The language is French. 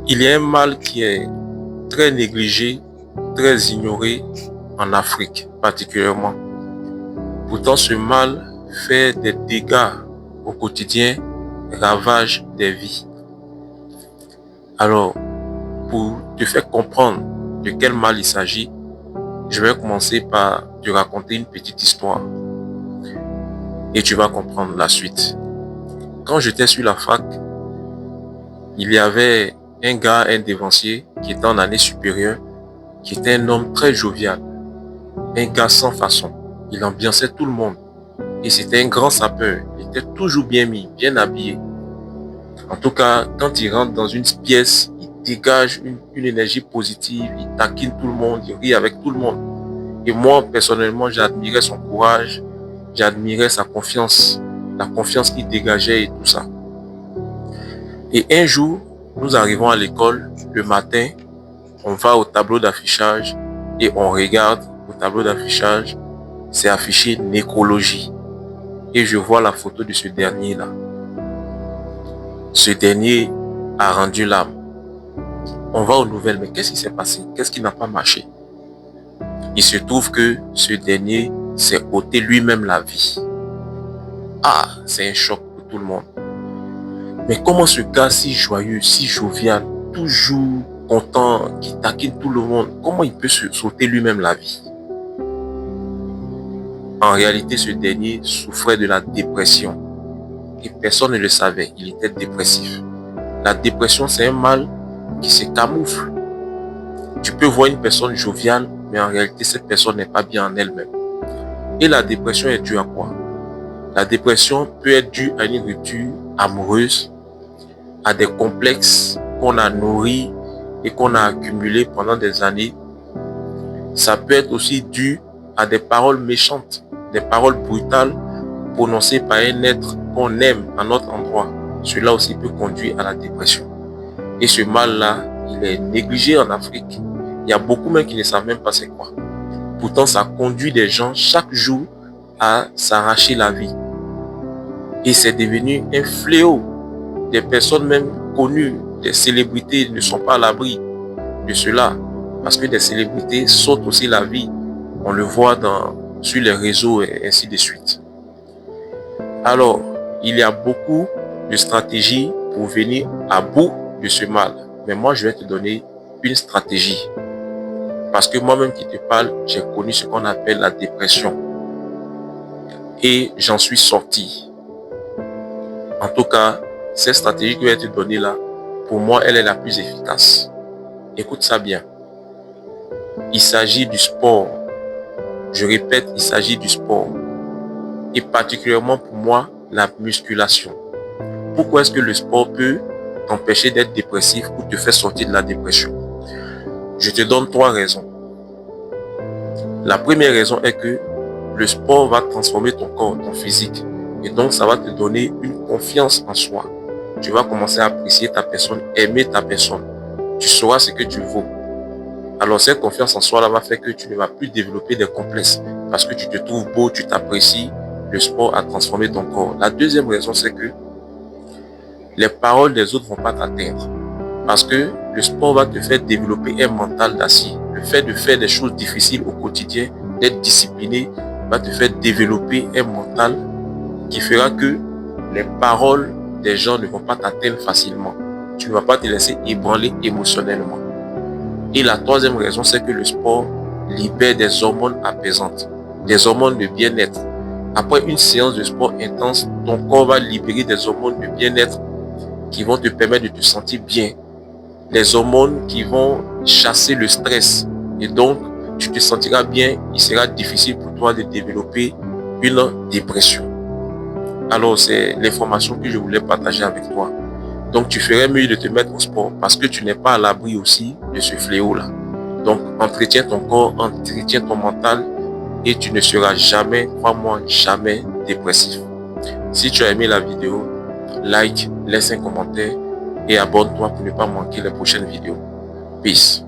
Il y a un mal qui est très négligé, très ignoré en Afrique particulièrement. Pourtant, ce mal fait des dégâts au quotidien, ravage des vies. Alors, pour te faire comprendre de quel mal il s'agit, je vais commencer par te raconter une petite histoire et tu vas comprendre la suite. Quand j'étais sur la fac, il y avait un gars, un dévancier qui était en année supérieure, qui était un homme très jovial, un gars sans façon. Il ambiançait tout le monde et c'était un grand sapeur. Il était toujours bien mis, bien habillé. En tout cas, quand il rentre dans une pièce, il dégage une énergie positive, il taquine tout le monde, il rit avec tout le monde. Et moi, personnellement, j'admirais son courage, j'admirais sa confiance, la confiance qu'il dégageait et tout ça. Et un jour, nous arrivons à l'école, le matin, on va au tableau d'affichage et on regarde au tableau d'affichage, c'est affiché nécrologie. Et je vois la photo de ce dernier-là. Ce dernier a rendu l'âme. On va aux nouvelles, mais qu'est-ce qui s'est passé? Qu'est-ce qui n'a pas marché? Il se trouve que ce dernier s'est ôté lui-même la vie. Ah, c'est un choc pour tout le monde. Mais comment ce gars si joyeux, si jovial, toujours content, qui taquine tout le monde, comment il peut se s'ôter lui-même la vie? En réalité, ce dernier souffrait de la dépression. Et personne ne le savait, il était dépressif. La dépression, c'est un mal qui se camoufle. Tu peux voir une personne joviale, mais en réalité, cette personne n'est pas bien en elle-même. Et la dépression est due à quoi? La dépression peut être due à une rupture amoureuse, à des complexes qu'on a nourris et qu'on a accumulés pendant des années. Ça peut être aussi dû à des paroles méchantes, des paroles brutales prononcées par un être qu'on aime à notre endroit. Cela aussi peut conduire à la dépression. Et ce mal-là, il est négligé en Afrique. Il y a beaucoup même qui ne savent même pas c'est quoi. Pourtant, ça conduit des gens chaque jour à s'arracher la vie. Et c'est devenu un fléau. Des personnes même connues, des célébrités ne sont pas à l'abri de cela. Parce que des célébrités sautent aussi la vie. On le voit sur les réseaux et ainsi de suite. Alors, il y a beaucoup de stratégies pour venir à bout de ce mal. Mais moi, je vais te donner une stratégie. Parce que moi-même qui te parle, j'ai connu ce qu'on appelle la dépression. Et j'en suis sorti. En tout cas, cette stratégie que je vais te donner là, pour moi, elle est la plus efficace. Écoute ça bien. Il s'agit du sport. Je répète, il s'agit du sport. Et particulièrement pour moi, la musculation. Pourquoi est-ce que le sport peut t'empêcher d'être dépressif ou te faire sortir de la dépression? Je te donne 3 raisons. La première raison est que le sport va transformer ton corps, ton physique. Et donc, ça va te donner une confiance en soi. Tu vas commencer à apprécier ta personne, aimer ta personne. Tu sauras ce que tu vaux. Alors, cette confiance en soi-là va faire que tu ne vas plus développer des complexes. Parce que tu te trouves beau, tu t'apprécies. Le sport a transformé ton corps. La deuxième raison, c'est que les paroles des autres ne vont pas t'atteindre. Parce que le sport va te faire développer un mental d'acier. Le fait de faire des choses difficiles au quotidien, d'être discipliné, va te faire développer un mental qui fera que les paroles des gens ne vont pas t'atteindre facilement. Tu ne vas pas te laisser ébranler émotionnellement. Et la troisième raison, c'est que le sport libère des hormones apaisantes, des hormones de bien-être. Après une séance de sport intense, ton corps va libérer des hormones de bien-être qui vont te permettre de te sentir bien. Les hormones qui vont chasser le stress. Et donc, tu te sentiras bien. Il sera difficile pour toi de développer une dépression. Alors, c'est l'information que je voulais partager avec toi. Donc, tu ferais mieux de te mettre au sport parce que tu n'es pas à l'abri aussi de ce fléau-là. Donc, entretiens ton corps, entretiens ton mental et tu ne seras jamais, crois-moi, jamais dépressif. Si tu as aimé la vidéo, like, laisse un commentaire et abonne-toi pour ne pas manquer les prochaines vidéos. Peace.